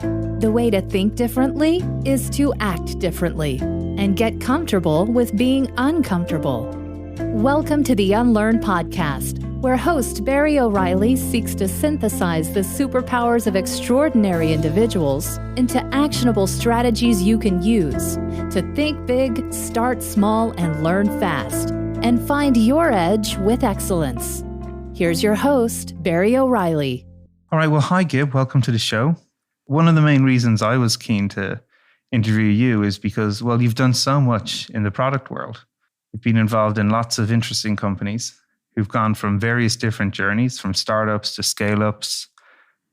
The way to think differently is to act differently and get comfortable with being uncomfortable. Welcome to the Unlearn Podcast, where host Barry O'Reilly seeks to synthesize the superpowers of extraordinary individuals into actionable strategies you can use to think big, start small, and learn fast, and find your edge with excellence. Here's your host, Barry O'Reilly. All right, well, hi, Gib. Welcome to the show. One of the main reasons I was keen to interview you is because, well, you've done so much in the product world. You've been involved in lots of interesting companies who've gone from various different journeys, from startups to scale-ups,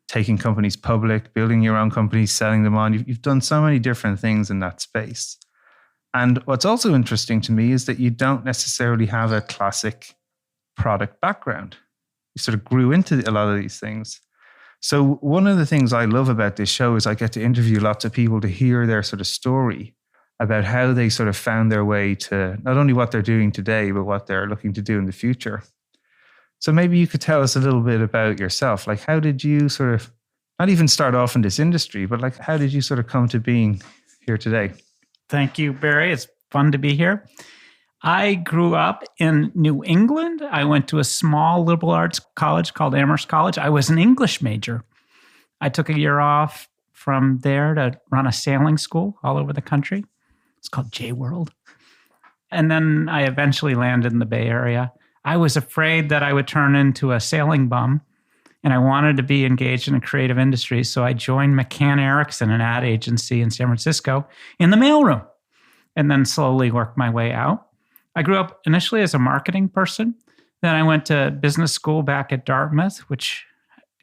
taking companies public, building your own companies, selling them on. You've done so many different things in that space. And what's also interesting to me is that you don't necessarily have a classic product background. You sort of grew into a lot of these things. So one of the things I love about this show is I get to interview lots of people to hear their sort of story about how they sort of found their way to not only what they're doing today, but what they're looking to do in the future. So maybe you could tell us a little bit about yourself. Like, how did you sort of, not even start off in this industry, but like, how did you sort of come to being here today? Thank you, Barry. It's fun to be here. I grew up in New England. I went to a small liberal arts college called Amherst College. I was an English major. I took a year off from there to run a sailing school all over the country. It's called J-World. And then I eventually landed in the Bay Area. I was afraid that I would turn into a sailing bum, and I wanted to be engaged in a creative industry. So I joined McCann Erickson, an ad agency in San Francisco, in the mailroom, and then slowly worked my way out. I grew up initially as a marketing person. Then I went to business school back at Dartmouth, which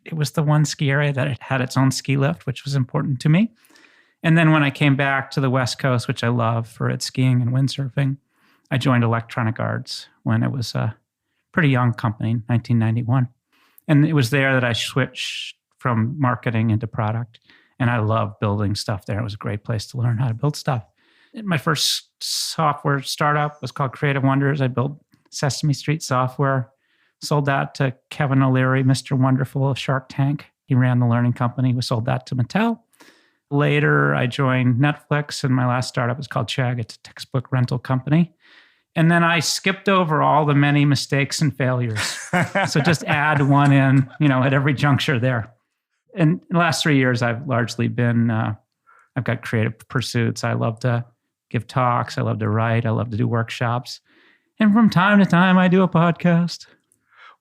it was the one ski area that it had its own ski lift, which was important to me. And then when I came back to the West Coast, which I love for its skiing and windsurfing, I joined Electronic Arts when it was a pretty young company, 1991. And it was there that I switched from marketing into product. And I loved building stuff there. It was a great place to learn how to build stuff. My first software startup was called Creative Wonders. I built Sesame Street software, sold that to Kevin O'Leary, Mr. Wonderful of Shark Tank. He ran the learning company. We sold that to Mattel. Later, I joined Netflix, and my last startup was called Chegg. It's a textbook rental company. And then I skipped over all the many mistakes and failures. So just add one in, at every juncture there. And in the last 3 years, I've largely been, I've got creative pursuits. I love to give talks. I love to write. I love to do workshops. And from time to time, I do a podcast.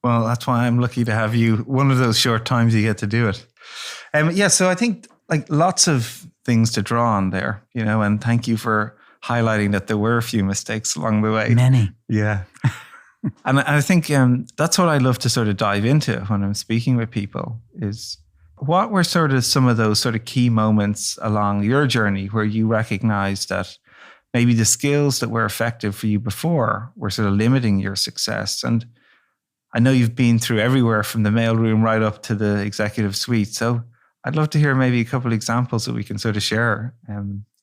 Well, that's why I'm lucky to have you one of those short times you get to do it. So I think like lots of things to draw on there, and thank you for highlighting that there were a few mistakes along the way. Many. Yeah. And I think that's what I love to sort of dive into when I'm speaking with people is what were sort of some of those sort of key moments along your journey where you recognized that maybe the skills that were effective for you before were sort of limiting your success. And I know you've been through everywhere from the mailroom right up to the executive suite. So I'd love to hear maybe a couple of examples that we can sort of share.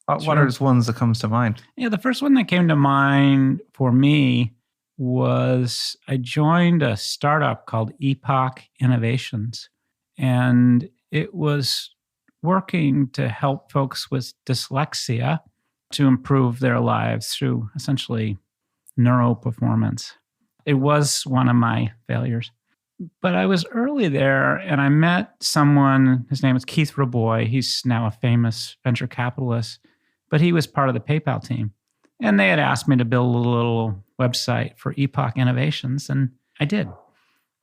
What are the ones that comes to mind? Yeah, the first one that came to mind for me was I joined a startup called Epoch Innovations. And it was working to help folks with dyslexia to improve their lives through essentially neuroperformance. It was one of my failures. But I was early there and I met someone, his name is Keith Raboy. He's now a famous venture capitalist, but he was part of the PayPal team. And they had asked me to build a little website for Epoch Innovations, and I did.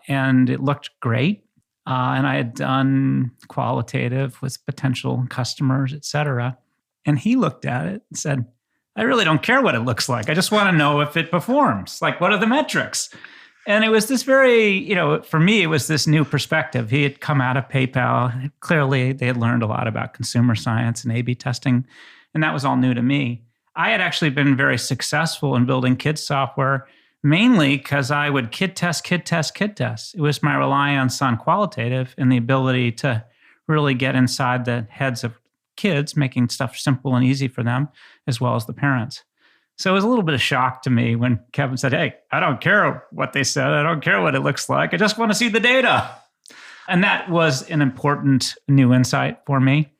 And it looked great. And I had done qualitative with potential customers, et cetera. And he looked at it and said, I really don't care what it looks like. I just want to know if it performs. Like, what are the metrics? And it was this very, for me, it was this new perspective. He had come out of PayPal. Clearly, they had learned a lot about consumer science and A/B testing. And that was all new to me. I had actually been very successful in building kids software, mainly because I would kid test. It was my reliance on qualitative and the ability to really get inside the heads of kids, making stuff simple and easy for them, as well as the parents. So it was a little bit of shock to me when Kevin said, hey, I don't care what they said. I don't care what it looks like. I just want to see the data. And that was an important new insight for me.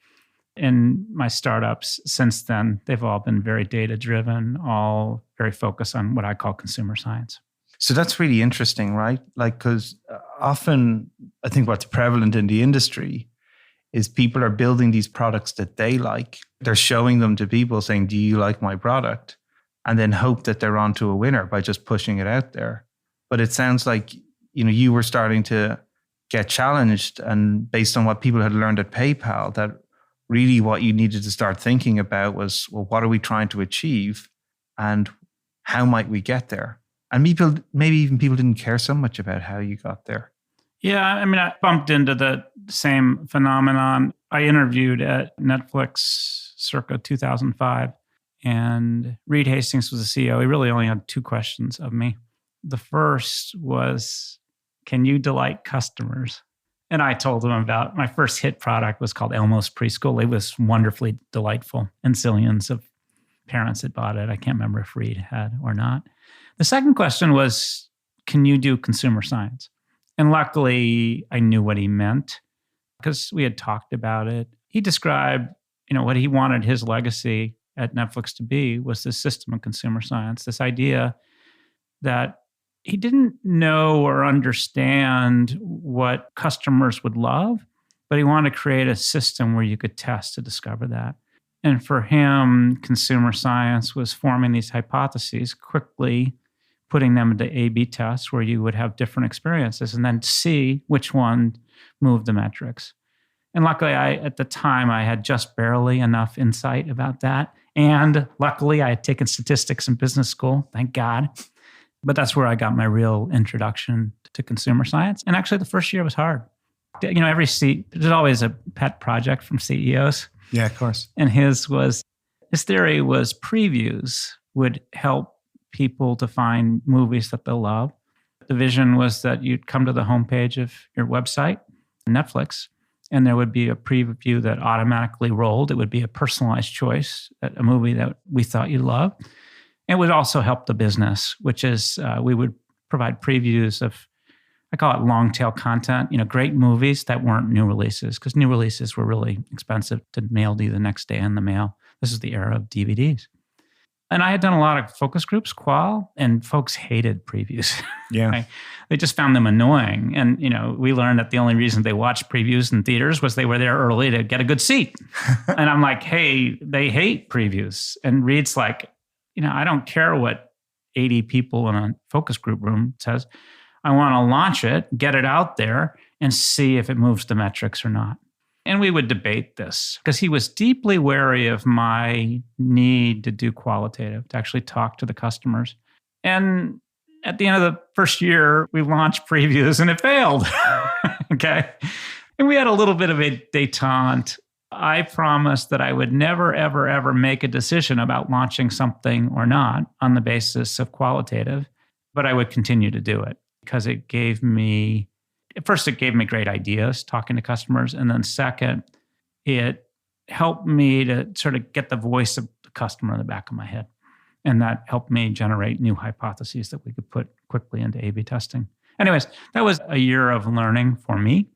And my startups since then, they've all been very data-driven, all very focused on what I call consumer science. So that's really interesting, right? Like, because often I think what's prevalent in the industry is people are building these products that they like. They're showing them to people saying, do you like my product? And then hope that they're onto a winner by just pushing it out there. But it sounds like, you were starting to get challenged, and based on what people had learned at PayPal, that really what you needed to start thinking about was, well, what are we trying to achieve and how might we get there? And maybe even people didn't care so much about how you got there. Yeah, I mean, I bumped into the same phenomenon. I interviewed at Netflix circa 2005, and Reed Hastings was the CEO. He really only had two questions of me. The first was, can you delight customers? And I told him about my first hit product was called Elmo's Preschool. It was wonderfully delightful, and zillions of parents had bought it. I can't remember if Reed had or not. The second question was, can you do consumer science? And luckily, I knew what he meant because we had talked about it. He described, what he wanted his legacy at Netflix to be was this system of consumer science, this idea that he didn't know or understand what customers would love, but he wanted to create a system where you could test to discover that. And for him, consumer science was forming these hypotheses, quickly putting them into A/B tests where you would have different experiences and then see which one moved the metrics. And luckily, at the time, I had just barely enough insight about that. And luckily, I had taken statistics in business school, thank God. But that's where I got my real introduction to consumer science. And actually, the first year was hard. There's always a pet project from CEOs. Yeah, of course. And his theory was previews would help people to find movies that they'll love. The vision was that you'd come to the homepage of your website, Netflix, and there would be a preview that automatically rolled. It would be a personalized choice, a movie that we thought you'd love. It would also help the business, which is we would provide previews of, I call it long tail content, great movies that weren't new releases, because new releases were really expensive to mail to you the next day in the mail. This is the era of DVDs. And I had done a lot of focus groups, qual, and folks hated previews. Yeah. Right? They just found them annoying. And, we learned that the only reason they watched previews in theaters was they were there early to get a good seat. And I'm like, hey, they hate previews. And Reed's like, I don't care what 80 people in a focus group room says. I want to launch it, get it out there, and see if it moves the metrics or not. And we would debate this because he was deeply wary of my need to do qualitative, to actually talk to the customers. And at the end of the first year, we launched previews and it failed. Okay. And we had a little bit of a detente. I promised that I would never, ever, ever make a decision about launching something or not on the basis of qualitative, but I would continue to do it because it gave me great ideas talking to customers. And then second, it helped me to sort of get the voice of the customer in the back of my head. And that helped me generate new hypotheses that we could put quickly into A/B testing. Anyways, that was a year of learning for me.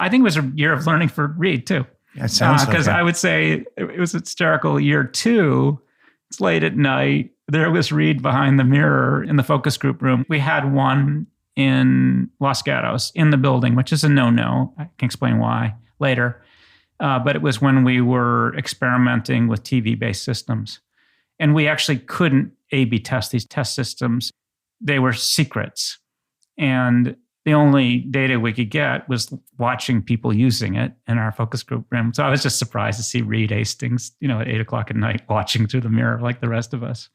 I think it was a year of learning for Reed too. Yeah, it sounds like because that. I would say it was hysterical. Year 2, it's late at night. There was Reed behind the mirror in the focus group room. We had one in Los Gatos in the building, which is a no-no. I can explain why later. But it was when we were experimenting with TV-based systems. And we actually couldn't A/B test these test systems. They were secrets. And the only data we could get was watching people using it in our focus group room. So I was just surprised to see Reed Hastings, at 8 o'clock at night, watching through the mirror like the rest of us.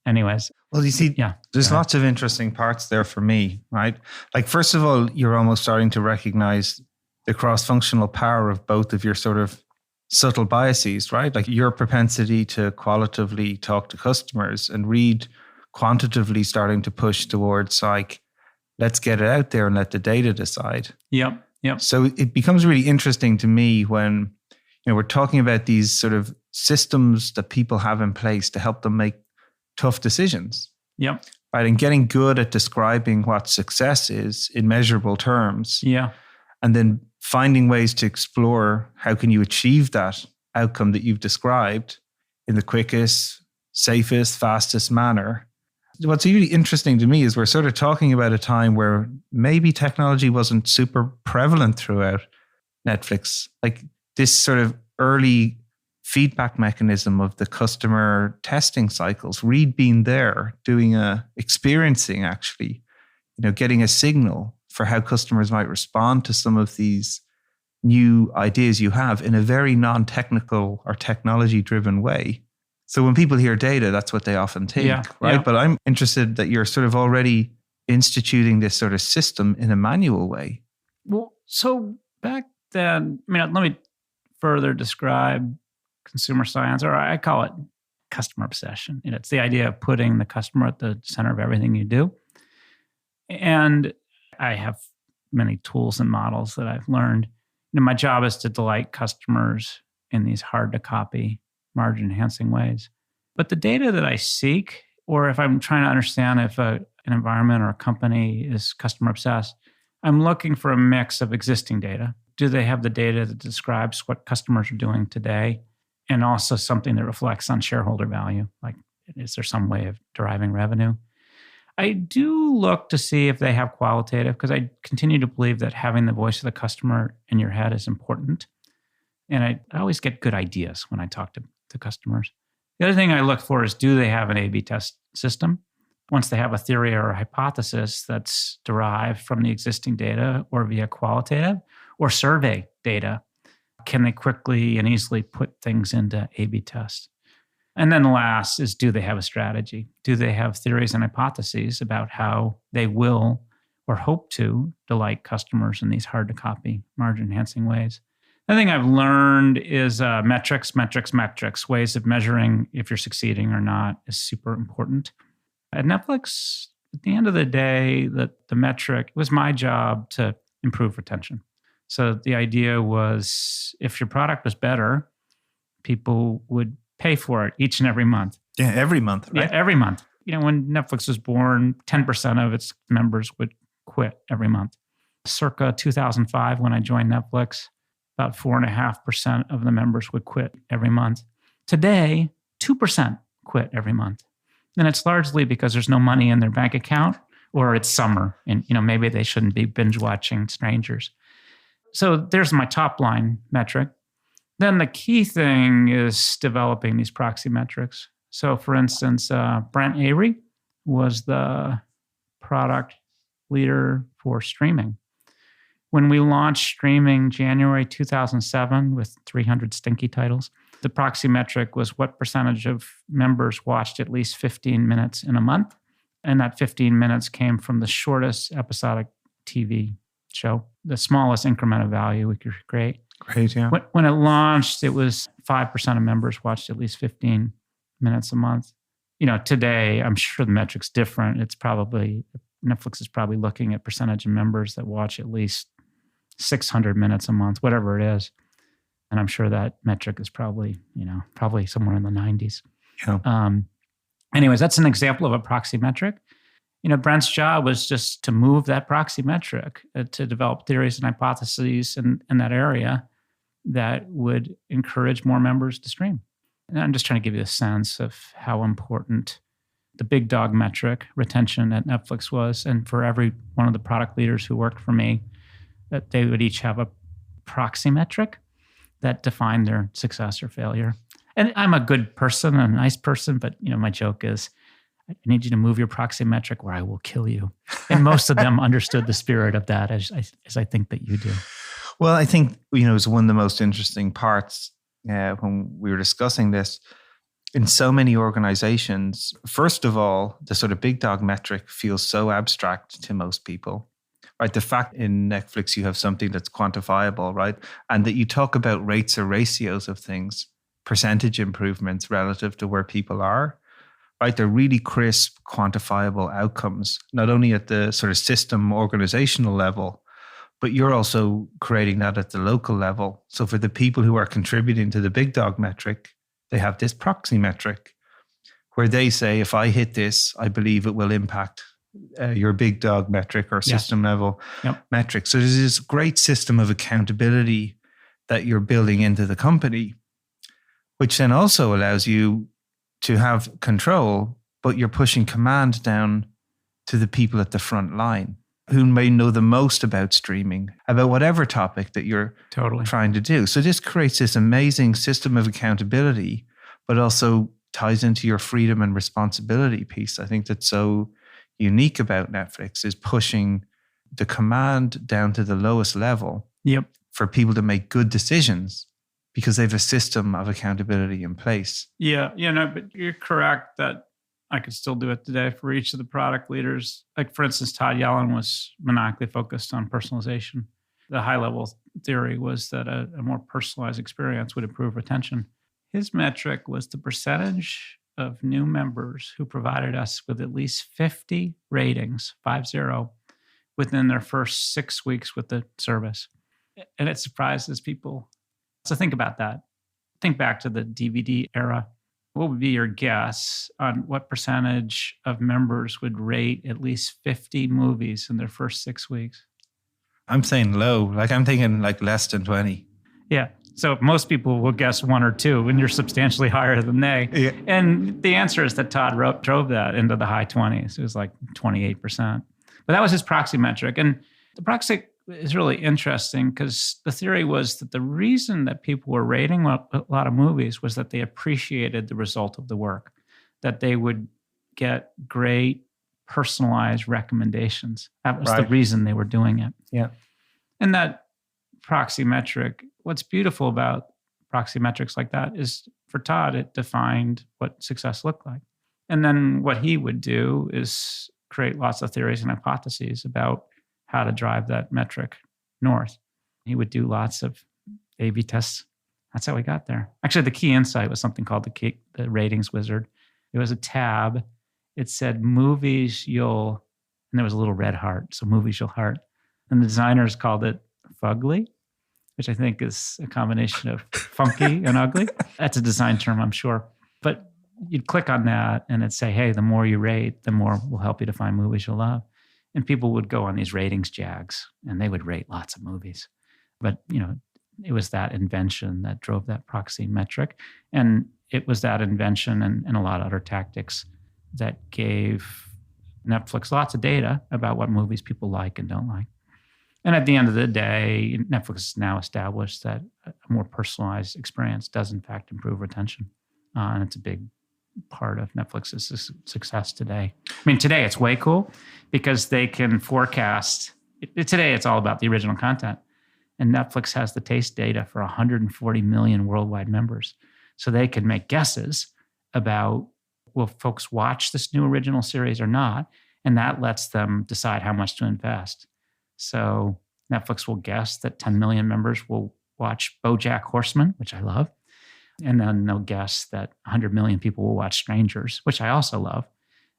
Anyways. Well, you see, yeah, there's lots of interesting parts there for me, right? Like, first of all, you're almost starting to recognize the cross-functional power of both of your sort of subtle biases, right? Like your propensity to qualitatively talk to customers and Reed quantitatively starting to push towards like, let's get it out there and let the data decide. Yep. So it becomes really interesting to me when, we're talking about these sort of systems that people have in place to help them make tough decisions. Yep. Right. And getting good at describing what success is in measurable terms. Yeah. And then finding ways to explore how can you achieve that outcome that you've described in the quickest, safest, fastest manner. What's really interesting to me is we're sort of talking about a time where maybe technology wasn't super prevalent throughout Netflix. Like this sort of early feedback mechanism of the customer testing cycles, Reed being there, experiencing actually, getting a signal for how customers might respond to some of these new ideas you have in a very non-technical or technology-driven way. So when people hear data, that's what they often think, right? Yeah. But I'm interested that you're sort of already instituting this sort of system in a manual way. Well, so back then, let me further describe consumer science, or I call it customer obsession. It's the idea of putting the customer at the center of everything you do. And I have many tools and models that I've learned. My job is to delight customers in these hard to copy, margin enhancing ways. But the data that I seek, or if I'm trying to understand if an environment or a company is customer obsessed, I'm looking for a mix of existing data. Do they have the data that describes what customers are doing today? And also something that reflects on shareholder value. Like, is there some way of deriving revenue? I do look to see if they have qualitative, because I continue to believe that having the voice of the customer in your head is important. And I always get good ideas when I talk to customers. The other thing I look for is, do they have an A/B test system? Once they have a theory or a hypothesis that's derived from the existing data or via qualitative or survey data, can they quickly and easily put things into A/B tests? And then the last is, do they have a strategy? Do they have theories and hypotheses about how they will or hope to delight customers in these hard to copy, margin enhancing ways? The thing I've learned is metrics. Ways of measuring if you're succeeding or not is super important. At Netflix, at the end of the day, the metric, it was my job to improve retention. So the idea was, if your product was better, people would pay for it each and every month. Yeah, every month, right? Yeah, every month. When Netflix was born, 10% of its members would quit every month. Circa 2005, when I joined Netflix, about 4.5% of the members would quit every month. Today, 2% quit every month. And it's largely because there's no money in their bank account, or it's summer and maybe they shouldn't be binge watching strangers. So there's my top line metric. Then the key thing is developing these proxy metrics. So for instance, Brent Avery was the product leader for streaming. When we launched streaming January 2007 with 300 stinky titles, the proxy metric was what percentage of members watched at least 15 minutes in a month. And that 15 minutes came from the shortest episodic TV show, the smallest increment of value we could create. Great, yeah. When it launched, it was 5% of members watched at least 15 minutes a month. Today, I'm sure the metric's different. Netflix is probably looking at percentage of members that watch at least 600 minutes a month, whatever it is. And I'm sure that metric is probably somewhere in the 90s. Yeah. Anyways, that's an example of a proxy metric. Brent's job was just to move that proxy metric to develop theories and hypotheses in that area that would encourage more members to stream. And I'm just trying to give you a sense of how important the big dog metric, retention at Netflix, was. And for every one of the product leaders who worked for me, that they would each have a proxy metric that defined their success or failure. And I'm a good person, a nice person, but my joke is, I need you to move your proxy metric or I will kill you. And most of them understood the spirit of that, as I think that you do. Well, I think, it's one of the most interesting parts when we were discussing this. In so many organizations, first of all, the sort of big dog metric feels so abstract to most people, right? The fact in Netflix you have something that's quantifiable, right? And that you talk about rates or ratios of things, percentage improvements relative to where people are, right? They're really crisp, quantifiable outcomes, not only at the sort of system organizational level, but you're also creating that at the local level. So for the people who are contributing to the big dog metric, they have this proxy metric where they say, if I hit this, I believe it will impact your big dog metric or system level metric. So there's this great system of accountability that you're building into the company. which then also allows you to have control, but you're pushing command down to the people at the front line who may know the most about streaming, about whatever topic that you're trying to do. So this creates this amazing system of accountability, but also ties into your freedom and responsibility piece. I think that's so unique about Netflix, is pushing the command down to the lowest level for people to make good decisions because they have a system of accountability in place. Yeah, but you're correct that I could still do it today for each of the product leaders. Like, for instance, Todd Yellen was maniacally focused on personalization. The high-level theory was that a more personalized experience would improve retention. His metric was the percentage of new members who provided us with at least 50 ratings, 50, within their first 6 weeks with the service. And it surprises people. So think about that. Think back to the DVD era. What would be your guess on what percentage of members would rate at least 50 movies in their first 6 weeks? I'm saying low. Like, I'm thinking like less than 20. Yeah. So most people will guess 1 or 2, and you're substantially higher than they. Yeah. And the answer is that Todd drove that into the high 20s. It was like 28%. But that was his proxy metric. And the proxy is really interesting because the theory was that the reason that people were rating a lot of movies was that they appreciated the result of the work, that they would get great personalized recommendations. That was the reason they were doing it. Yeah. And that proxy metric, what's beautiful about proxy metrics like that is, for Todd, it defined what success looked like. And then what he would do is create lots of theories and hypotheses about how to drive that metric north. He would do lots of A/B tests. That's how we got there. Actually, the key insight was something called the ratings wizard. It was a tab. It said movies and there was a little red heart. So movies you'll heart. And the designers called it fugly, which I think is a combination of funky and ugly. That's a design term, I'm sure. But you'd click on that and it'd say, hey, the more you rate, the more we'll help you to find movies you'll love. And people would go on these ratings jags and they would rate lots of movies. But, it was that invention that drove that proxy metric. And it was that invention and a lot of other tactics that gave Netflix lots of data about what movies people like and don't like. And at the end of the day, Netflix has now established that a more personalized experience does, in fact, improve retention. And it's a big part of Netflix's success today. I mean, today it's way cool because they can forecast. Today it's all about the original content. And Netflix has the taste data for 140 million worldwide members. So they can make guesses about, will folks watch this new original series or not? And that lets them decide how much to invest. So Netflix will guess that 10 million members will watch BoJack Horseman, which I love. And then they'll guess that 100 million people will watch Strangers, which I also love.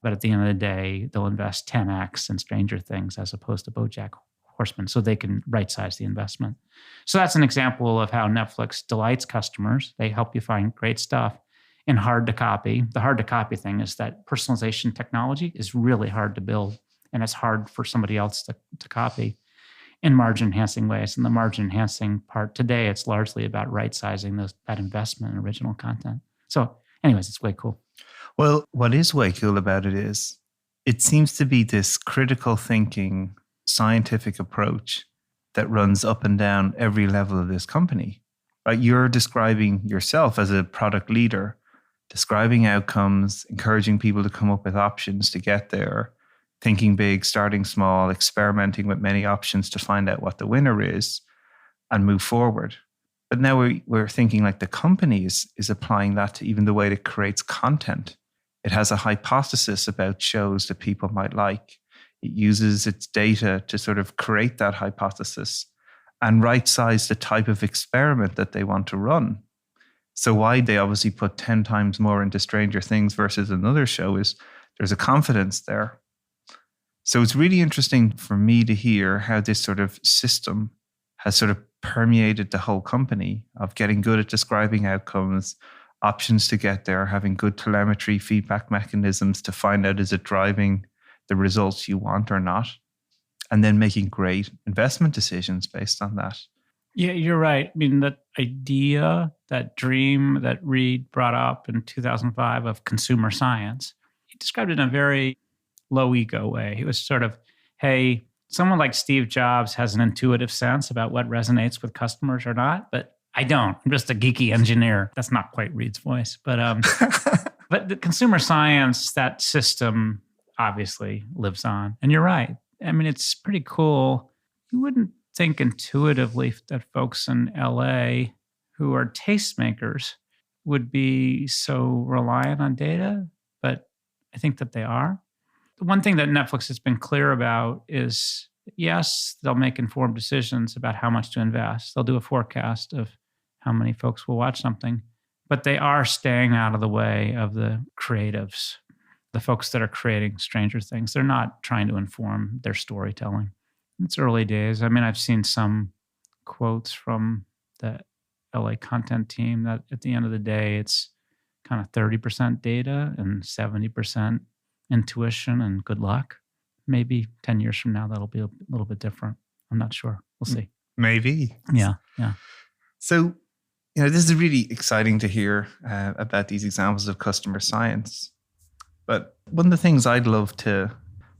But at the end of the day, they'll invest 10x in Stranger Things as opposed to BoJack Horseman, so they can right-size the investment. So that's an example of how Netflix delights customers. They help you find great stuff and hard to copy. The hard to copy thing is that personalization technology is really hard to build, and it's hard for somebody else to copy in margin-enhancing ways. And the margin-enhancing part today, it's largely about right-sizing that investment in original content. So anyways, it's way cool. Well, what is way cool about it is it seems to be this critical thinking, scientific approach that runs up and down every level of this company. Right? You're describing yourself as a product leader, describing outcomes, encouraging people to come up with options to get there, thinking big, starting small, experimenting with many options to find out what the winner is and move forward. But now we're thinking like the company is applying that to even the way it creates content. It has a hypothesis about shows that people might like. It uses its data to sort of create that hypothesis and right-size the type of experiment that they want to run. So why they obviously put 10 times more into Stranger Things versus another show is there's a confidence there. So it's really interesting for me to hear how this sort of system has sort of permeated the whole company of getting good at describing outcomes, options to get there, having good telemetry, feedback mechanisms to find out is it driving the results you want or not, and then making great investment decisions based on that. Yeah, you're right. I mean, that idea, that dream that Reed brought up in 2005 of consumer science, he described it in a very low ego way. He was sort of, hey, someone like Steve Jobs has an intuitive sense about what resonates with customers or not, but I don't. I'm just a geeky engineer. That's not quite Reed's voice, but but the consumer science, that system obviously lives on. And you're right. I mean, it's pretty cool. You wouldn't think intuitively that folks in LA who are tastemakers would be so reliant on data, but I think that they are. The one thing that Netflix has been clear about is, yes, they'll make informed decisions about how much to invest. They'll do a forecast of how many folks will watch something, but they are staying out of the way of the creatives, the folks that are creating Stranger Things. They're not trying to inform their storytelling. It's early days. I mean, I've seen some quotes from the LA content team that at the end of the day, it's kind of 30% data and 70% intuition and good luck. Maybe 10 years from now, that'll be a little bit different. I'm not sure. We'll see. Maybe. Yeah. So, this is really exciting to hear about these examples of customer science. But one of the things I'd love to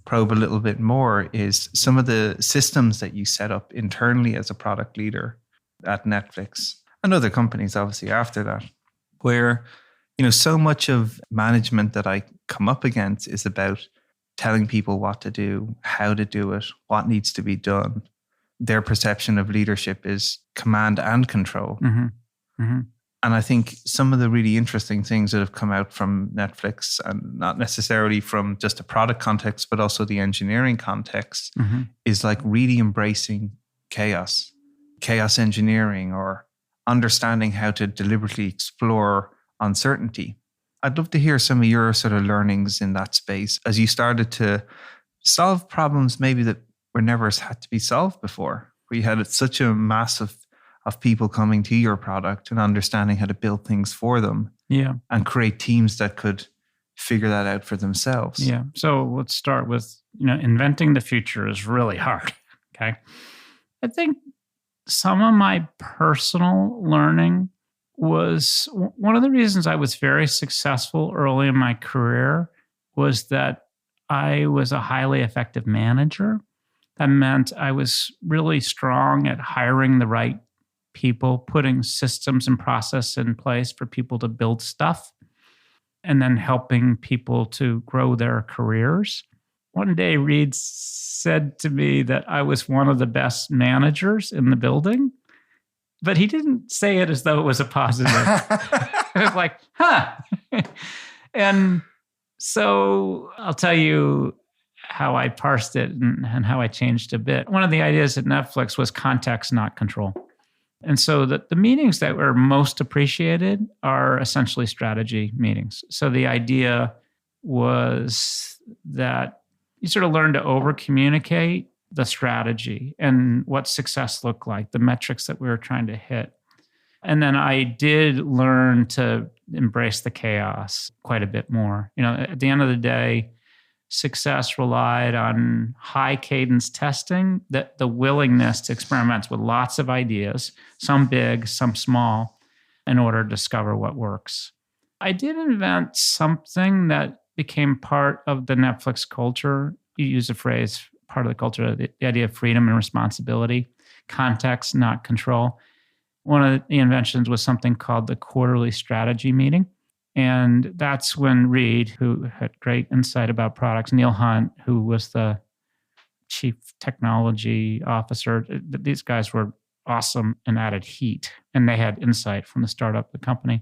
probe a little bit more is some of the systems that you set up internally as a product leader at Netflix and other companies, obviously, after that, where, so much of management that I come up against is about telling people what to do, how to do it, what needs to be done. Their perception of leadership is command and control. Mm-hmm. Mm-hmm. And I think some of the really interesting things that have come out from Netflix, and not necessarily from just a product context, but also the engineering context, mm-hmm. is like really embracing chaos engineering, or understanding how to deliberately explore uncertainty. I'd love to hear some of your sort of learnings in that space as you started to solve problems maybe that were never had to be solved before, where you had such a mass of people coming to your product and understanding how to build things for them, and create teams that could figure that out for themselves. Yeah. So let's start with, inventing the future is really hard. Okay. I think some of my personal learning was one of the reasons I was very successful early in my career was that I was a highly effective manager. That meant I was really strong at hiring the right people, putting systems and process in place for people to build stuff, and then helping people to grow their careers. One day, Reed said to me that I was one of the best managers in the building, but he didn't say it as though it was a positive. It was like, huh. And so I'll tell you how I parsed it and how I changed a bit. One of the ideas at Netflix was context, not control. And so the meetings that were most appreciated are essentially strategy meetings. So the idea was that you sort of learn to over-communicate the strategy and what success looked like, the metrics that we were trying to hit. And then I did learn to embrace the chaos quite a bit more. At the end of the day, success relied on high cadence testing, the willingness to experiment with lots of ideas, some big, some small, in order to discover what works. I did invent something that became part of the Netflix culture. You use the phrase, part of the culture, the idea of freedom and responsibility, context, not control. One of the inventions was something called the quarterly strategy meeting. And that's when Reed, who had great insight about products, Neil Hunt, who was the chief technology officer, these guys were awesome and added heat, and they had insight from the startup of the company.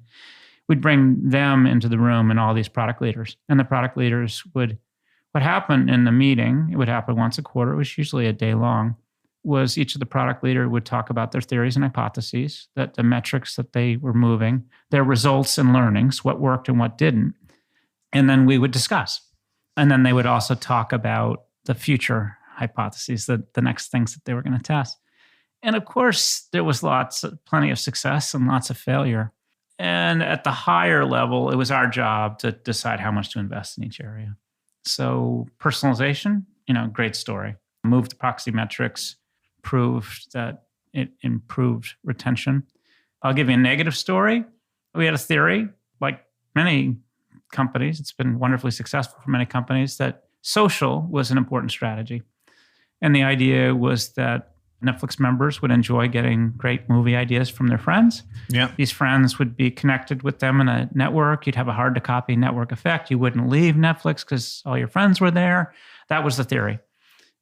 We'd bring them into the room and all these product leaders. And the product leaders what happened in the meeting, it would happen once a quarter, it was usually a day long, was each of the product leader would talk about their theories and hypotheses, that the metrics that they were moving, their results and learnings, what worked and what didn't. And then we would discuss. And then they would also talk about the future hypotheses, the next things that they were going to test. And of course, there was plenty of success and lots of failure. And at the higher level, it was our job to decide how much to invest in each area. So personalization, great story. Moved to proxy metrics, proved that it improved retention. I'll give you a negative story. We had a theory, like many companies, it's been wonderfully successful for many companies, that social was an important strategy. And the idea was that Netflix members would enjoy getting great movie ideas from their friends. Yeah. These friends would be connected with them in a network. You'd have a hard to copy network effect. You wouldn't leave Netflix because all your friends were there. That was the theory.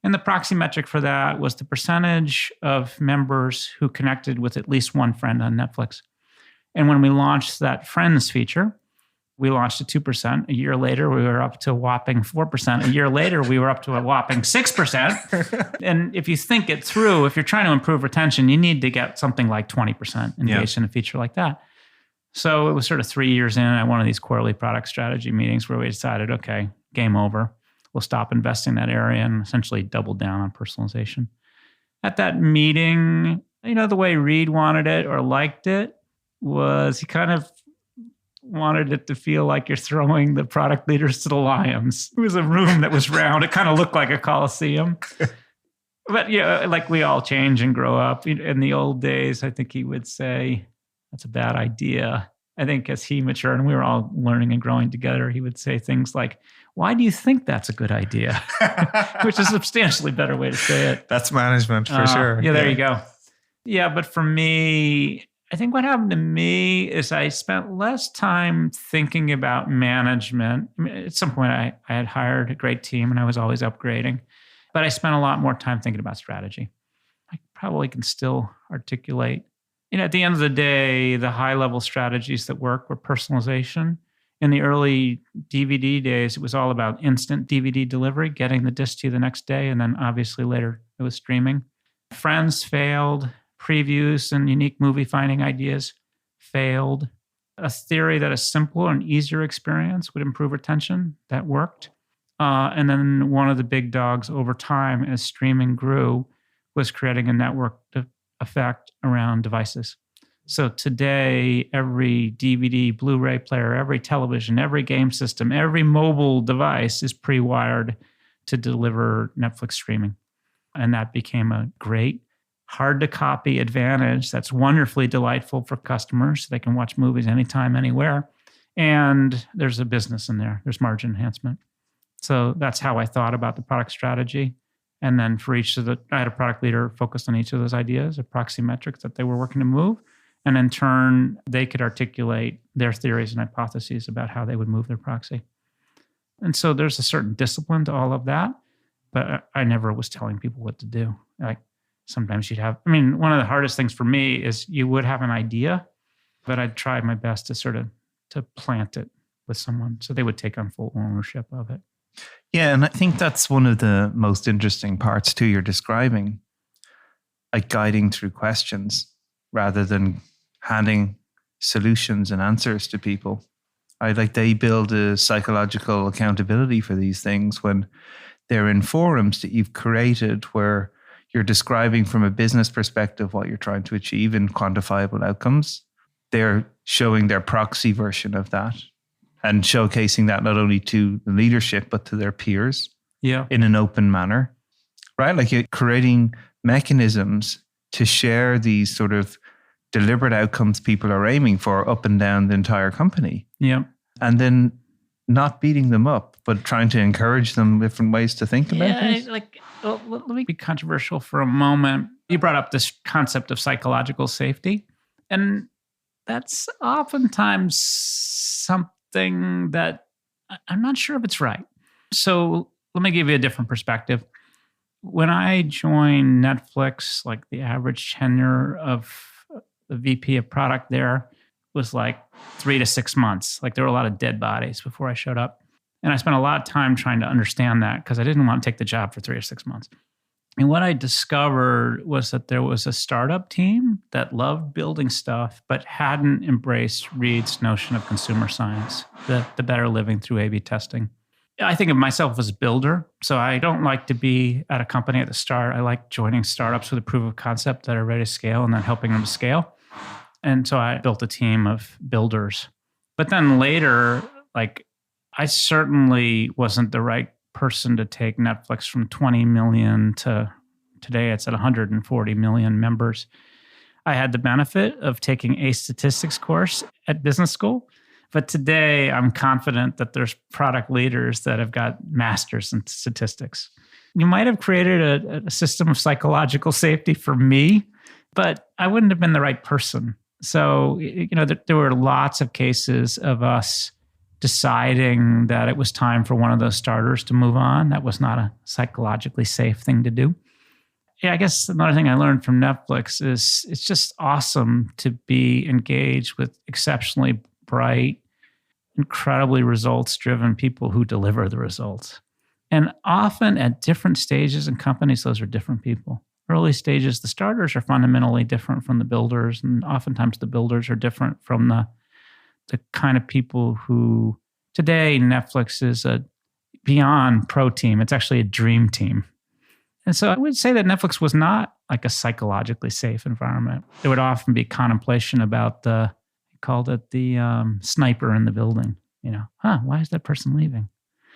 And the proxy metric for that was the percentage of members who connected with at least one friend on Netflix. And when we launched that friends feature, we launched at 2%. A year later, we were up to a whopping 4%. A year later, we were up to a whopping 6%. And if you think it through, if you're trying to improve retention, you need to get something like 20% engaged in a feature like that. So it was sort of 3 years in at one of these quarterly product strategy meetings where we decided, okay, game over. We'll stop investing in that area and essentially double down on personalization. At that meeting, the way Reed wanted it or liked it was he kind of wanted it to feel like you're throwing the product leaders to the lions. It was a room that was round. It kind of looked like a coliseum. But like we all change and grow up. In the old days, I think he would say, that's a bad idea. I think as he matured and we were all learning and growing together, he would say things like, why do you think that's a good idea? Which is a substantially better way to say it. That's management for sure. Yeah, there you go. Yeah, but for me, I think what happened to me is I spent less time thinking about management. I mean, at some point, I had hired a great team and I was always upgrading, but I spent a lot more time thinking about strategy. I probably can still articulate. At the end of the day, the high-level strategies that work were personalization. In the early DVD days, it was all about instant DVD delivery, getting the disc to you the next day, and then obviously later it was streaming. Friends failed. Previews and unique movie finding ideas failed. A theory that a simpler and easier experience would improve retention, that worked. And then one of the big dogs over time, as streaming grew, was creating a network effect around devices. So today, every DVD, Blu-ray player, every television, every game system, every mobile device is pre-wired to deliver Netflix streaming. And that became a great, hard-to-copy advantage that's wonderfully delightful for customers. They can watch movies anytime, anywhere. And there's a business in there. There's margin enhancement. So that's how I thought about the product strategy. And then for each of I had a product leader focused on each of those ideas, a proxy metrics that they were working to move. And in turn, they could articulate their theories and hypotheses about how they would move their proxy. And so there's a certain discipline to all of that, but I never was telling people what to do. Like sometimes one of the hardest things for me is you would have an idea, but I'd try my best to plant it with someone so they would take on full ownership of it. Yeah, and I think that's one of the most interesting parts too you're describing, like guiding through questions rather than handing solutions and answers to people. They build a psychological accountability for these things when they're in forums that you've created where you're describing from a business perspective what you're trying to achieve in quantifiable outcomes. They're showing their proxy version of that and showcasing that not only to the leadership, but to their peers in an open manner, right? Like you're creating mechanisms to share these sort of deliberate outcomes people are aiming for up and down the entire company. Yeah. And then not beating them up, but trying to encourage them different ways to think about things. Let me be controversial for a moment. You brought up this concept of psychological safety, and that's oftentimes something that I'm not sure if it's right. So let me give you a different perspective. When I joined Netflix, like the average tenure of the VP of product there was like 3 to 6 months. Like there were a lot of dead bodies before I showed up. And I spent a lot of time trying to understand that because I didn't want to take the job for 3 or 6 months. And what I discovered was that there was a startup team that loved building stuff, but hadn't embraced Reed's notion of consumer science, the better living through A/B testing. I think of myself as a builder. So I don't like to be at a company at the start. I like joining startups with a proof of concept that are ready to scale and then helping them to scale. And so I built a team of builders. But then later, I certainly wasn't the right person to take Netflix from 20 million to Today it's at 140 million members. I had the benefit of taking a statistics course at business school. But today I'm confident that there's product leaders that have got masters in statistics. You might have created a system of psychological safety for me, but I wouldn't have been the right person. So, there were lots of cases of us deciding that it was time for one of those starters to move on. That was not a psychologically safe thing to do. Yeah, I guess another thing I learned from Netflix is it's just awesome to be engaged with exceptionally bright, incredibly results-driven people who deliver the results. And often at different stages in companies, those are different people. Early stages, the starters are fundamentally different from the builders, and oftentimes the builders are different from the kind of people who, today, Netflix is a beyond pro team. It's actually a dream team. And so I would say that Netflix was not like a psychologically safe environment. There would often be contemplation about they called it the sniper in the building. Why is that person leaving?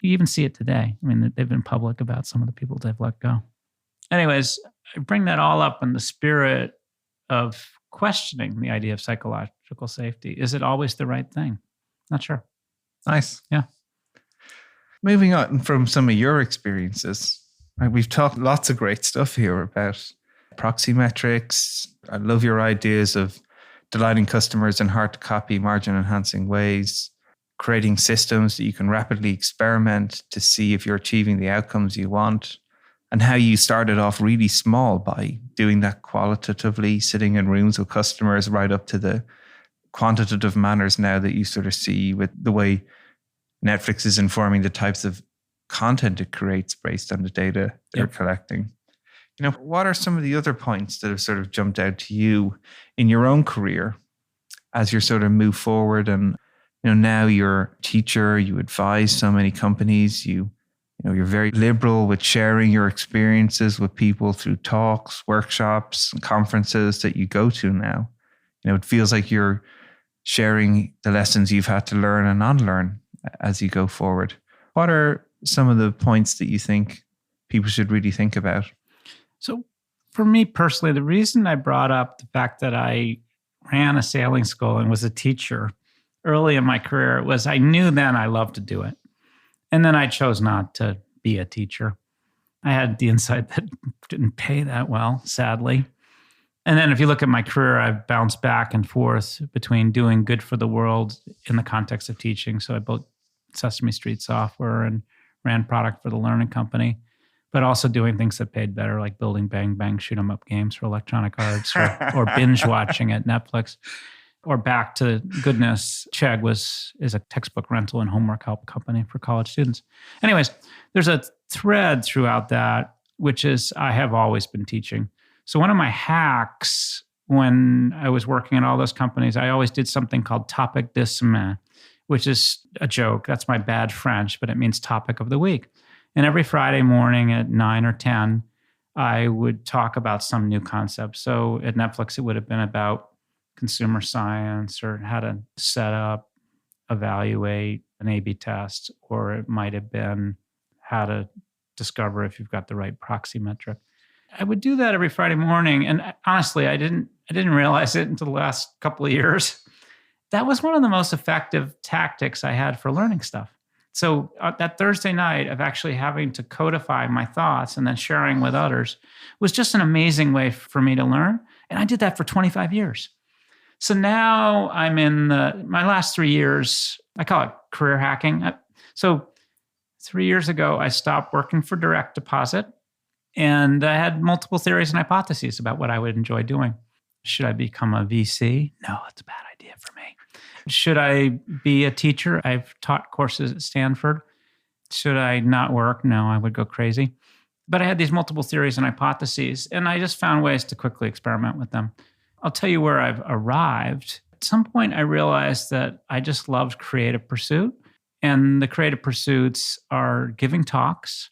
You even see it today. I mean, they've been public about some of the people they've let go. Anyways, I bring that all up in the spirit of questioning the idea of psychological safety. Is it always the right thing? Not sure. Nice. Yeah. Moving on from some of your experiences, we've talked lots of great stuff here about proxy metrics. I love your ideas of delighting customers in hard-to-copy, margin-enhancing ways, creating systems that you can rapidly experiment to see if you're achieving the outcomes you want, and how you started off really small by doing that qualitatively, sitting in rooms with customers, right up to the quantitative manners now that you sort of see with the way Netflix is informing the types of content it creates based on the data they're collecting. What are some of the other points that have sort of jumped out to you in your own career as you sort of move forward? And, now you're a teacher, you advise so many companies, you're very liberal with sharing your experiences with people through talks, workshops, and conferences that you go to now. It feels like you're sharing the lessons you've had to learn and unlearn as you go forward. What are some of the points that you think people should really think about? So for me personally, the reason I brought up the fact that I ran a sailing school and was a teacher early in my career was I knew then I loved to do it. And then I chose not to be a teacher. I had the insight that didn't pay that well, sadly. And then if you look at my career, I've bounced back and forth between doing good for the world in the context of teaching. So I built Sesame Street software and ran product for the Learning Company, but also doing things that paid better, like building bang, bang, shoot 'em up games for Electronic Arts or binge watching at Netflix. Or back to goodness, Chegg is a textbook rental and homework help company for college students. Anyways, there's a thread throughout that, which is I have always been teaching. So one of my hacks when I was working in all those companies, I always did something called topic de semaine, which is a joke. That's my bad French, but it means topic of the week. And every Friday morning at 9 or 10, I would talk about some new concept. So at Netflix, it would have been about consumer science or how to set up, evaluate an A/B test, or it might have been how to discover if you've got the right proxy metric. I would do that every Friday morning. And honestly, I didn't realize it until the last couple of years. That was one of the most effective tactics I had for learning stuff. So that Thursday night of actually having to codify my thoughts and then sharing with others was just an amazing way for me to learn. And I did that for 25 years. So now I'm in my last 3 years, I call it career hacking. So 3 years ago, I stopped working for direct deposit and I had multiple theories and hypotheses about what I would enjoy doing. Should I become a VC? No, it's a bad idea for me. Should I be a teacher? I've taught courses at Stanford. Should I not work? No, I would go crazy. But I had these multiple theories and hypotheses, and I just found ways to quickly experiment with them. I'll tell you where I've arrived. At some point, I realized that I just loved creative pursuit. And the creative pursuits are giving talks,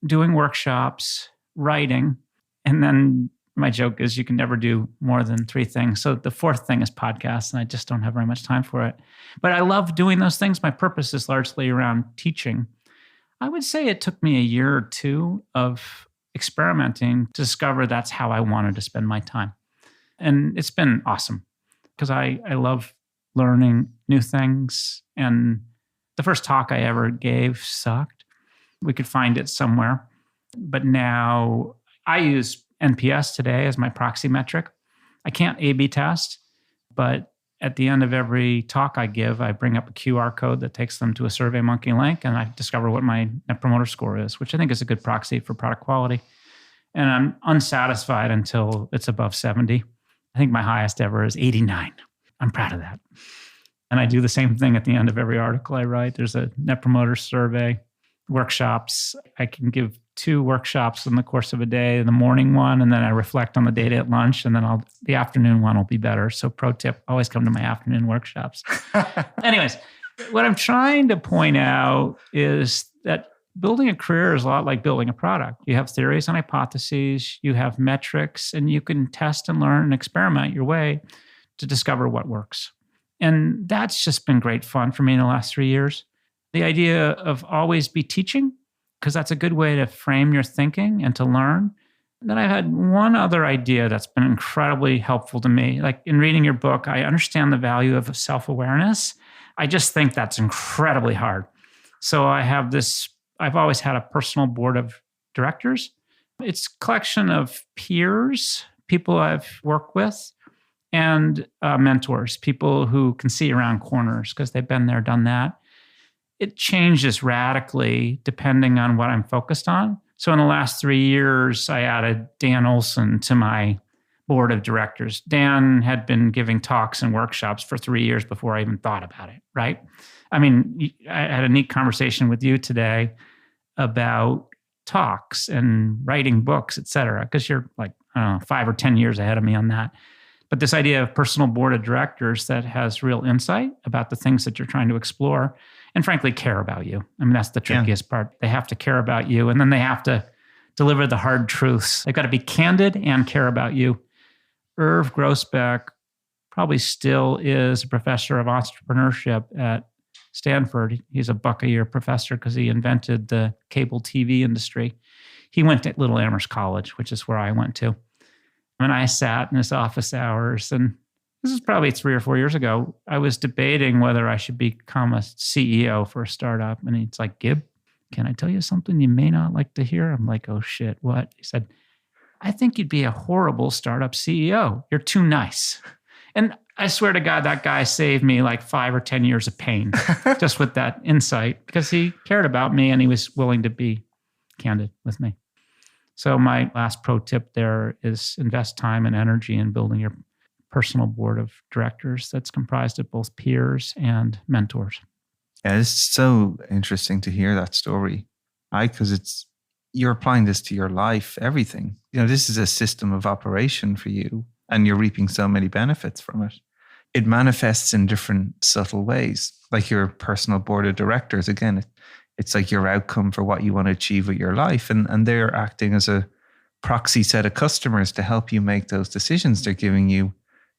doing workshops, writing. And then my joke is you can never do more than 3 things. So the 4th thing is podcasts, and I just don't have very much time for it. But I love doing those things. My purpose is largely around teaching. I would say it took me a year or 2 of experimenting to discover that's how I wanted to spend my time. And it's been awesome because I love learning new things. And the first talk I ever gave sucked. We could find it somewhere. But now I use NPS today as my proxy metric. I can't A/B test, but at the end of every talk I give, I bring up a QR code that takes them to a SurveyMonkey link, and I discover what my Net Promoter Score is, which I think is a good proxy for product quality. And I'm unsatisfied until it's above 70. I think my highest ever is 89. I'm proud of that. And I do the same thing at the end of every article I write. There's a Net Promoter survey, workshops. I can give 2 workshops in the course of a day, the morning one, and then I reflect on the data at lunch, and then the afternoon one will be better. So pro tip, always come to my afternoon workshops. Anyways, what I'm trying to point out is that building a career is a lot like building a product. You have theories and hypotheses, you have metrics, and you can test and learn and experiment your way to discover what works. And that's just been great fun for me in the last 3 years. The idea of always be teaching, because that's a good way to frame your thinking and to learn. And then I had one other idea that's been incredibly helpful to me. Like in reading your book, I understand the value of self-awareness. I just think that's incredibly hard. So I've always had a personal board of directors. It's a collection of peers, people I've worked with, and mentors, people who can see around corners because they've been there, done that. It changes radically depending on what I'm focused on. So in the last 3 years, I added Dan Olson to my board of directors. Dan had been giving talks and workshops for 3 years before I even thought about it, right? I mean, I had a neat conversation with you today about talks and writing books, et cetera, because you're like, I don't know, 5 or 10 years ahead of me on that. But this idea of personal board of directors that has real insight about the things that you're trying to explore and frankly care about you. I mean, that's the trickiest part. They have to care about you, and then they have to deliver the hard truths. They've got to be candid and care about you. Irv Grousbeck probably still is a professor of entrepreneurship at Stanford. He's a $1 a year professor because he invented the cable TV industry. He went to Little Amherst College, which is where I went to. And I sat in his office hours, and this is probably 3 or 4 years ago. I was debating whether I should become a CEO for a startup. And he's like, Gib, can I tell you something you may not like to hear? I'm like, oh shit, what? He said, I think you'd be a horrible startup CEO. You're too nice. And I swear to God, that guy saved me like 5 or 10 years of pain just with that insight because he cared about me and he was willing to be candid with me. So my last pro tip there is invest time and energy in building your personal board of directors that's comprised of both peers and mentors. Yeah, it's so interesting to hear that story, right? Because you're applying this to your life, everything. You know, this is a system of operation for you, and you're reaping so many benefits from it. It manifests in different subtle ways, like your personal board of directors. Again, it's like your outcome for what you want to achieve with your life, and they're acting as a proxy set of customers to help you make those decisions. They're giving you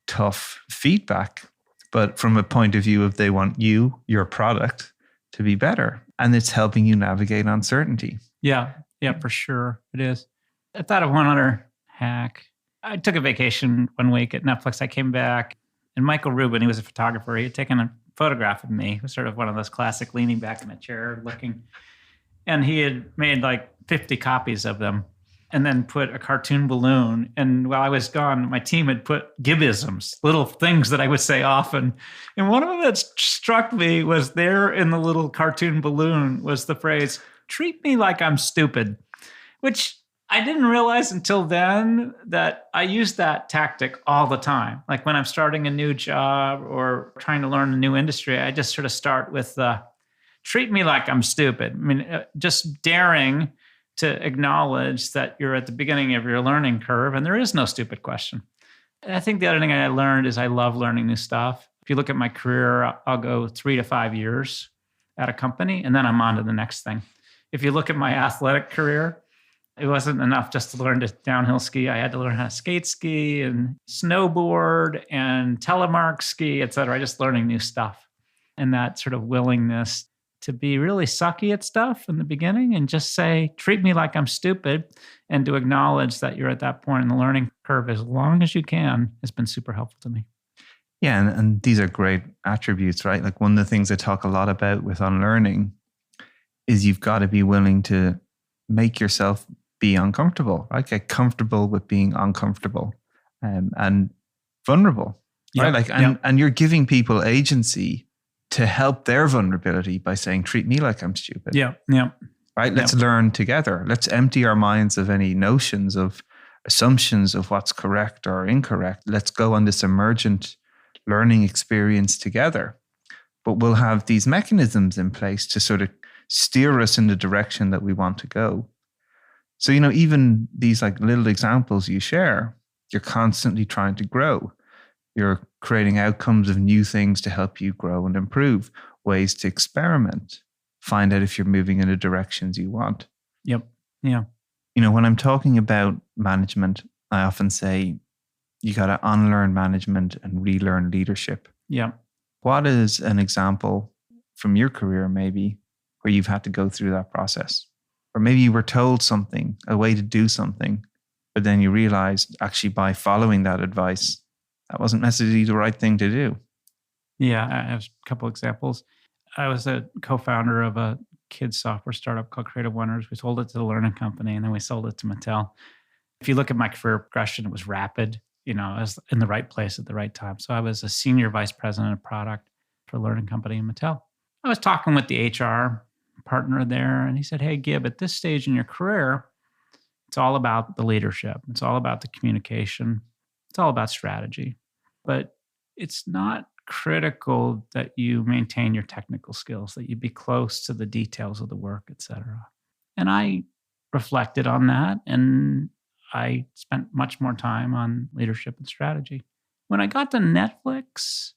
tough feedback, but from a point of view of they want you, your product, to be better. And it's helping you navigate uncertainty. Yeah, for sure. It is. I thought of one other hack. I took a vacation one week at Netflix. I came back, and Michael Rubin, he was a photographer. He had taken a photograph of me. It was sort of one of those classic leaning back in a chair looking. And he had made like 50 copies of them and then put a cartoon balloon. And while I was gone, my team had put Gibisms, little things that I would say often. And one of them that struck me was there in the little cartoon balloon was the phrase, treat me like I'm stupid, which I didn't realize until then that I use that tactic all the time. Like when I'm starting a new job or trying to learn a new industry, I just sort of start with treat me like I'm stupid. I mean, just daring to acknowledge that you're at the beginning of your learning curve and there is no stupid question. And I think the other thing I learned is I love learning new stuff. If you look at my career, I'll go 3 to 5 years at a company and then I'm on to the next thing. If you look at my athletic career, it wasn't enough just to learn to downhill ski. I had to learn how to skate ski and snowboard and telemark ski, et cetera. Just learning new stuff. And that sort of willingness to be really sucky at stuff in the beginning and just say, treat me like I'm stupid, and to acknowledge that you're at that point in the learning curve as long as you can has been super helpful to me. Yeah, and these are great attributes, right? Like one of the things I talk a lot about with unlearning is you've got to be willing to make yourself be uncomfortable, right? Get comfortable with being uncomfortable and vulnerable, right? Like, and you're giving people agency to help their vulnerability by saying, treat me like I'm stupid. Yeah. Right? Let's learn together. Let's empty our minds of any notions of assumptions of what's correct or incorrect. Let's go on this emergent learning experience together. But we'll have these mechanisms in place to sort of steer us in the direction that we want to go. So, even these like little examples you share, you're constantly trying to grow. You're creating outcomes of new things to help you grow and improve, ways to experiment, find out if you're moving in the directions you want. Yep. Yeah. When I'm talking about management, I often say you got to unlearn management and relearn leadership. Yeah. What is an example from your career, maybe, where you've had to go through that process? Or maybe you were told something, a way to do something, but then you realized actually by following that advice, that wasn't necessarily the right thing to do. Yeah, I have a couple examples. I was a co-founder of a kids software startup called Creative Wonders. We sold it to the Learning Company, and then we sold it to Mattel. If you look at my career progression, it was rapid. I was in the right place at the right time. So I was a senior vice president of product for Learning Company and Mattel. I was talking with the HR partner there, and he said, hey, Gib, at this stage in your career, it's all about the leadership. It's all about the communication. It's all about strategy. But it's not critical that you maintain your technical skills, that you be close to the details of the work, et cetera. And I reflected on that, and I spent much more time on leadership and strategy. When I got to Netflix,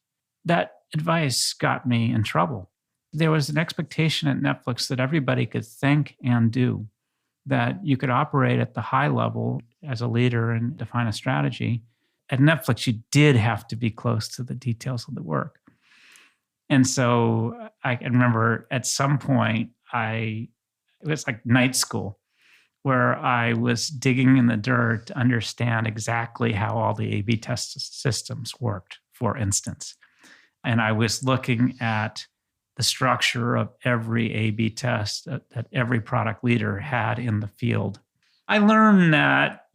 that advice got me in trouble. There was an expectation at Netflix that everybody could think and do, that you could operate at the high level as a leader and define a strategy. At Netflix, you did have to be close to the details of the work. And so I can remember at some point, it was like night school, where I was digging in the dirt to understand exactly how all the A/B test systems worked, for instance. And I was looking at the structure of every A/B test that every product leader had in the field. I learned that,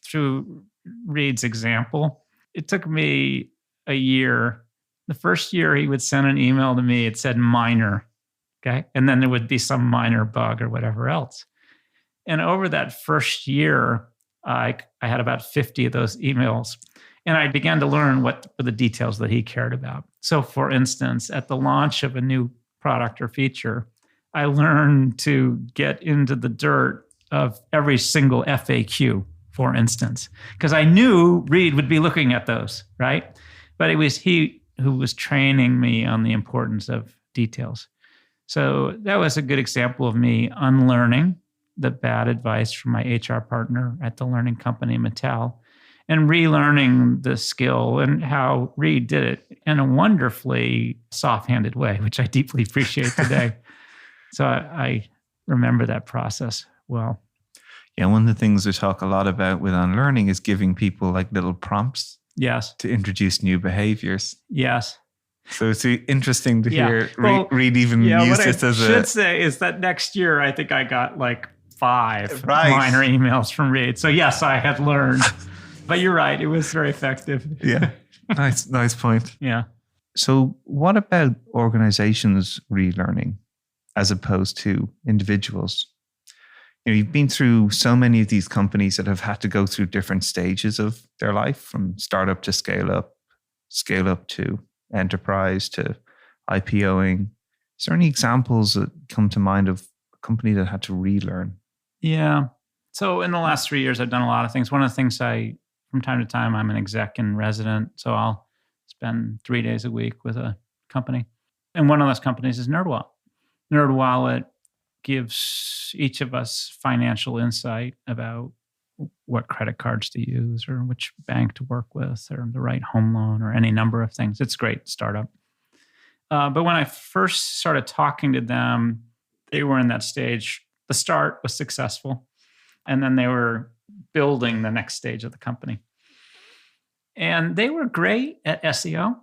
through Reed's example. It took me a year. The first year he would send an email to me, it said minor, okay? And then there would be some minor bug or whatever else. And over that first year, I had about 50 of those emails. And I began to learn what were the details that he cared about. So for instance, at the launch of a new product or feature, I learned to get into the dirt of every single FAQ, for instance, because I knew Reed would be looking at those, right? But it was he who was training me on the importance of details. So that was a good example of me unlearning the bad advice from my HR partner at the Learning Company, Mattel, and relearning the skill and how Reed did it in a wonderfully soft-handed way, which I deeply appreciate today. So I remember that process well. Yeah, one of the things we talk a lot about with unlearning is giving people like little prompts. Yes. To introduce new behaviors. Yes. So it's interesting to hear Reed even use this as a... What I should say is that next year, I think I got like 5 right. minor emails from Reed. So yes, I had learned. But you're right. It was very effective. Yeah. Nice point. Yeah. So what about organizations relearning as opposed to individuals? You've been through so many of these companies that have had to go through different stages of their life, from startup to scale up to enterprise to IPOing. Is there any examples that come to mind of a company that had to relearn? Yeah. So in the last 3 years, I've done a lot of things. One of the things from time to time, I'm an exec in resident. So I'll spend 3 days a week with a company. And one of those companies is NerdWallet. NerdWallet gives each of us financial insight about what credit cards to use or which bank to work with or the right home loan or any number of things. It's a great startup. But when I first started talking to them, they were in that stage. The start was successful. And then they were building the next stage of the company. And they were great at SEO.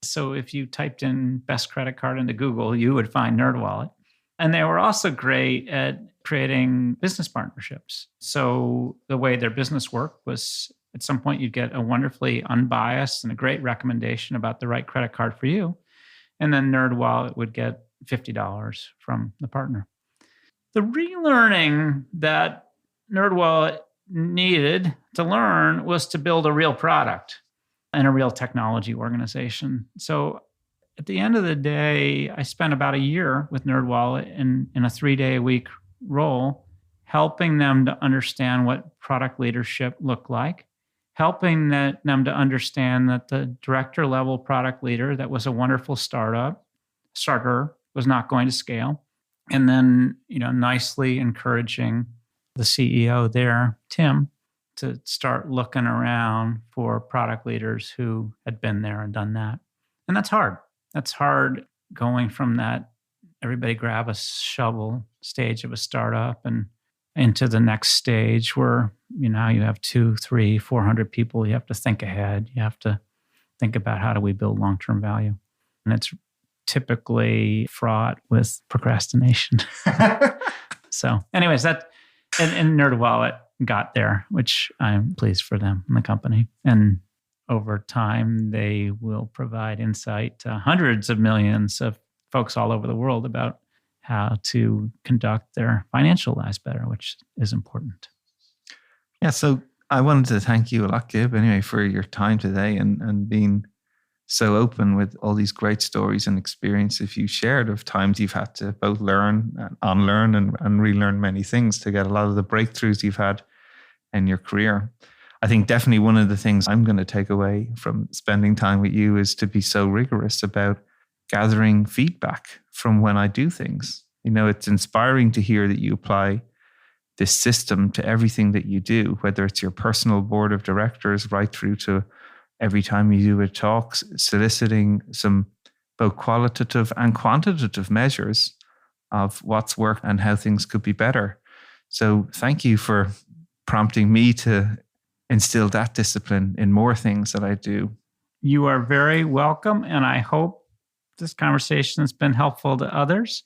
So if you typed in best credit card into Google, you would find NerdWallet. And they were also great at creating business partnerships. So the way their business worked was at some point you'd get a wonderfully unbiased and a great recommendation about the right credit card for you. And then NerdWallet would get $50 from the partner. The relearning that NerdWallet needed to learn was to build a real product and a real technology organization. So at the end of the day, I spent about a year with NerdWallet in a 3-day-a-week role, helping them to understand what product leadership looked like, helping them to understand that the director level product leader that was a wonderful starter was not going to scale. And then, nicely encouraging the CEO there, Tim, to start looking around for product leaders who had been there and done that. And that's hard. That's hard going from that everybody grab a shovel stage of a startup and into the next stage where, you have 200, 300, 400 people. You have to think ahead. You have to think about how do we build long-term value. And it's typically fraught with procrastination. So anyways, and NerdWallet got there, which I'm pleased for them and the company. And over time, they will provide insight to hundreds of millions of folks all over the world about how to conduct their financial lives better, which is important. Yeah, so I wanted to thank you a lot, Gib, anyway, for your time today and being so open with all these great stories and experiences you shared of times you've had to both learn and unlearn and relearn many things to get a lot of the breakthroughs you've had in your career. I think definitely one of the things I'm going to take away from spending time with you is to be so rigorous about gathering feedback from when I do things. It's inspiring to hear that you apply this system to everything that you do, whether it's your personal board of directors right through to every time you do a talk, soliciting some both qualitative and quantitative measures of what's worked and how things could be better. So thank you for prompting me to instill that discipline in more things that I do. You are very welcome, and I hope this conversation has been helpful to others.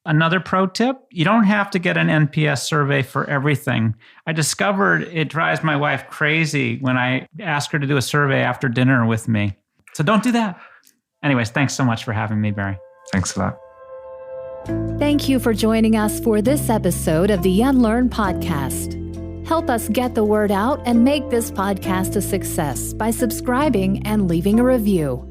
Another pro tip, you don't have to get an NPS survey for everything. I discovered it drives my wife crazy when I ask her to do a survey after dinner with me. So don't do that. Anyways, thanks so much for having me, Barry. Thanks a lot. Thank you for joining us for this episode of the Unlearn Podcast. Help us get the word out and make this podcast a success by subscribing and leaving a review.